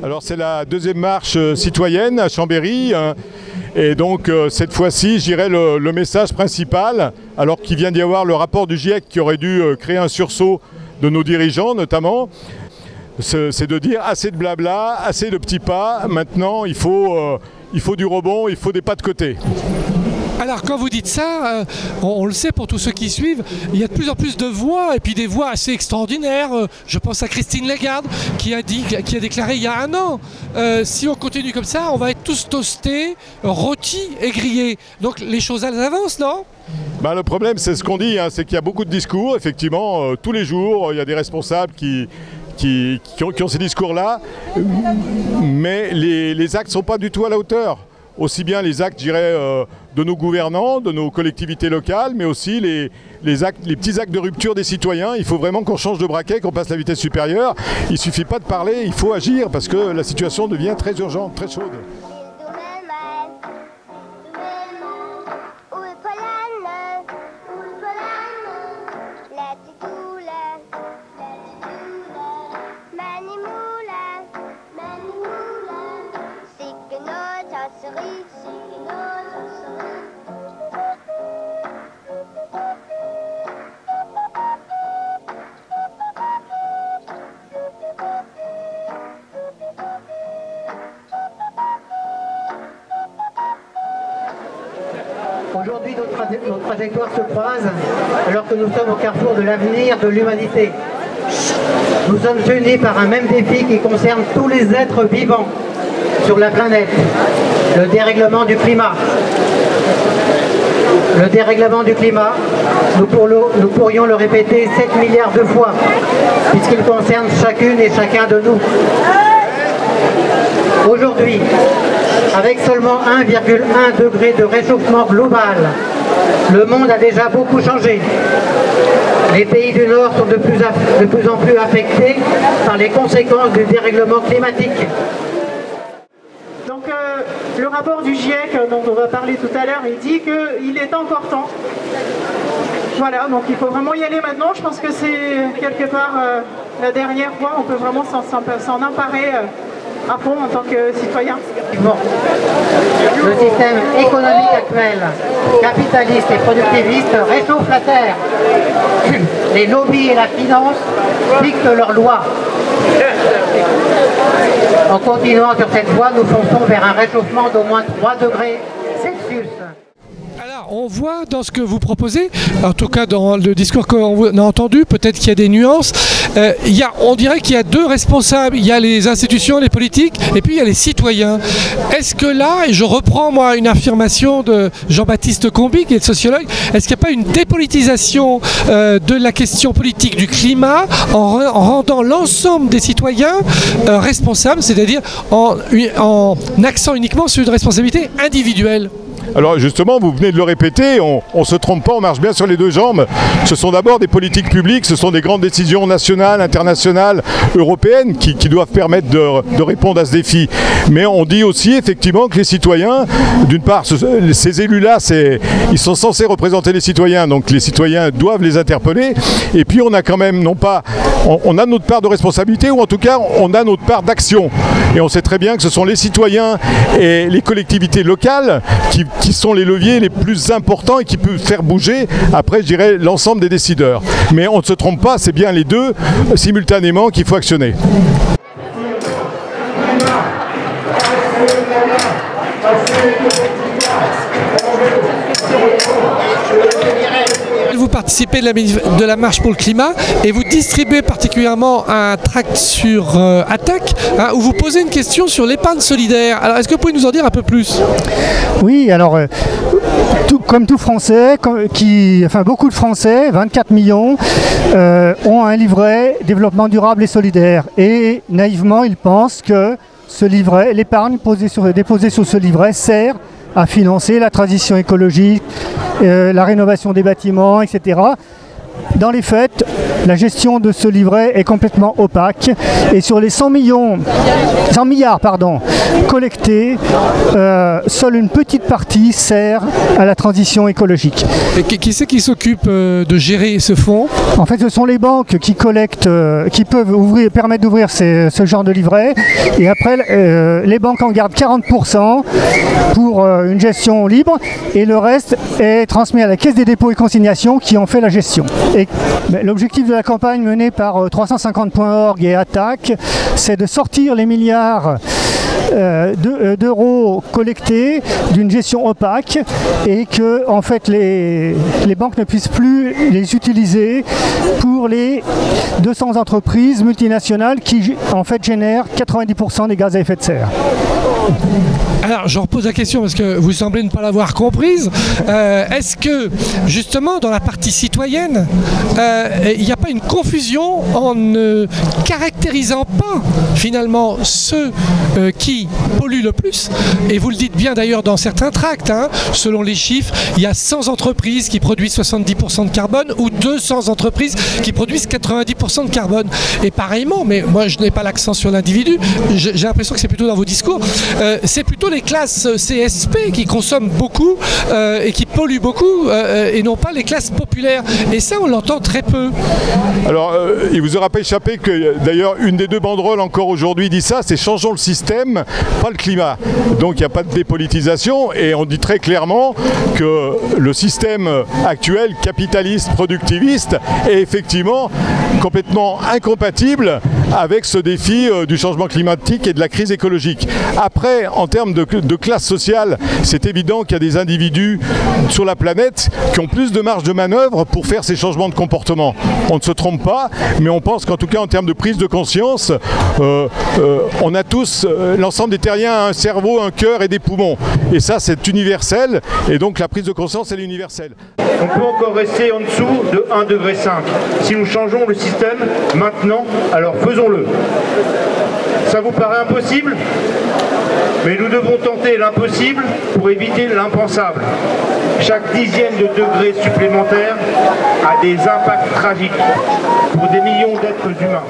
Alors c'est la deuxième marche citoyenne à Chambéry. Et donc cette fois-ci, je dirais le message principal, alors qu'il vient d'y avoir le rapport du GIEC qui aurait dû créer un sursaut de nos dirigeants notamment, c'est de dire assez de blabla, assez de petits pas. Maintenant, il faut du rebond, il faut des pas de côté. Alors quand vous dites ça, on le sait pour tous ceux qui suivent, il y a de plus en plus de voix, et puis des voix assez extraordinaires. Je pense à Christine Lagarde qui a déclaré il y a un an, si on continue comme ça, on va être tous toastés, rôtis et grillés. Donc les choses elles avancent, non ? Ben, le problème, c'est ce qu'on dit, hein, c'est qu'il y a beaucoup de discours, effectivement, tous les jours, il y a des responsables qui ont ces discours-là, mais les actes ne sont pas du tout à la hauteur. Aussi bien les actes, je dirais, de nos gouvernants, de nos collectivités locales, mais aussi les petits actes de rupture des citoyens. Il faut vraiment qu'on change de braquet, qu'on passe la vitesse supérieure. Il ne suffit pas de parler, il faut agir parce que la situation devient très urgente, très chaude. Aujourd'hui, nos trajectoires se croisent alors que nous sommes au carrefour de l'avenir de l'humanité. Nous sommes unis par un même défi qui concerne tous les êtres vivants sur la planète, le dérèglement du climat. Le dérèglement du climat, nous pourrions le répéter 7 milliards de fois, puisqu'il concerne chacune et chacun de nous. Aujourd'hui, avec seulement 1,1 degré de réchauffement global, le monde a déjà beaucoup changé. Les pays du Nord sont de plus en plus affectés par les conséquences du dérèglement climatique. Donc le rapport du GIEC dont on va parler tout à l'heure, il dit qu'il est encore temps. Voilà, donc il faut vraiment y aller maintenant. Je pense que c'est quelque part la dernière fois, on peut vraiment s'en emparer à fond en tant que citoyen. Bon. Le système économique actuel, capitaliste et productiviste, réchauffe la terre. Les lobbies et la finance dictent leurs lois. En continuant sur cette voie, nous fonçons vers un réchauffement d'au moins 3 degrés Celsius. Alors, on voit dans ce que vous proposez, en tout cas dans le discours qu'on a entendu, peut-être qu'il y a des nuances, on dirait qu'il y a deux responsables, il y a les institutions, les politiques, et puis il y a les citoyens. Est-ce que là, et je reprends moi une affirmation de Jean-Baptiste Combi, qui est sociologue, est-ce qu'il n'y a pas une dépolitisation de la question politique du climat en rendant l'ensemble des citoyens responsables, c'est-à-dire en accent uniquement sur une responsabilité individuelle ? Alors justement, vous venez de le répéter, on ne se trompe pas, on marche bien sur les deux jambes. Ce sont d'abord des politiques publiques, ce sont des grandes décisions nationales, internationales, européennes qui doivent permettre de répondre à ce défi. Mais on dit aussi effectivement que les citoyens, d'une part, ces élus-là, ils sont censés représenter les citoyens, donc les citoyens doivent les interpeller. Et puis on a quand même, on a notre part de responsabilité, ou en tout cas on a notre part d'action. Et on sait très bien que ce sont les citoyens et les collectivités locales qui sont les leviers les plus importants et qui peuvent faire bouger, après, je dirais, l'ensemble des décideurs. Mais on ne se trompe pas, c'est bien les deux simultanément qu'il faut actionner. Vous participez de la marche pour le climat et vous distribuez particulièrement un tract sur Attac, où vous posez une question sur l'épargne solidaire. Alors est-ce que vous pouvez nous en dire un peu plus ? Oui, alors comme tout Français, beaucoup de Français, 24 millions, ont un livret développement durable et solidaire. Et naïvement, ils pensent que ce livret, l'épargne déposée sur ce livret sert à financer la transition écologique, la rénovation des bâtiments, etc. Dans les faits, la gestion de ce livret est complètement opaque et sur les 100 milliards collectés, seule une petite partie sert à la transition écologique. Et qui c'est qui s'occupe de gérer ce fonds? En fait, ce sont les banques qui collectent, qui peuvent permettre d'ouvrir ce genre de livret. Et après, les banques en gardent 40% pour une gestion libre et le reste est transmis à la Caisse des dépôts et consignations qui en fait la gestion. L'objectif de la campagne menée par 350.org et Attac, c'est de sortir les milliards d'euros collectés d'une gestion opaque et que en fait, les banques ne puissent plus les utiliser pour les 200 entreprises multinationales qui en fait génèrent 90% des gaz à effet de serre. Alors, je repose la question parce que vous semblez ne pas l'avoir comprise. Est-ce que, justement, dans la partie citoyenne, il n'y a pas une confusion en ne caractérisant pas, finalement, ceux qui polluent le plus? Et vous le dites bien d'ailleurs dans certains tracts, hein, selon les chiffres, il y a 100 entreprises qui produisent 70% de carbone ou 200 entreprises qui produisent 90% de carbone. Et pareillement, mais moi je n'ai pas l'accent sur l'individu, j'ai l'impression que c'est plutôt dans vos discours, c'est plutôt les classes CSP qui consomment beaucoup et qui polluent beaucoup et non pas les classes populaires. Et ça, on l'entend très peu. Alors, il vous aura pas échappé que d'ailleurs une des deux banderoles encore aujourd'hui dit ça, c'est changeons le système, pas le climat. Donc il n'y a pas de dépolitisation et on dit très clairement que le système actuel, capitaliste, productiviste, est effectivement complètement incompatible avec ce défi du changement climatique et de la crise écologique. Après, en termes de classe sociale, c'est évident qu'il y a des individus sur la planète qui ont plus de marge de manœuvre pour faire ces changements de comportement. On ne se trompe pas, mais on pense qu'en tout cas en termes de prise de conscience, on a tous, l'ensemble des terriens a un cerveau, un cœur et des poumons. Et ça, c'est universel, et donc la prise de conscience, elle est universelle. On peut encore rester en dessous de 1,5 degré. Si nous changeons le système maintenant, alors faisons-le. Ça vous paraît impossible ? Mais nous devons tenter l'impossible pour éviter l'impensable. Chaque dixième de degré supplémentaire a des impacts tragiques pour des millions d'êtres humains.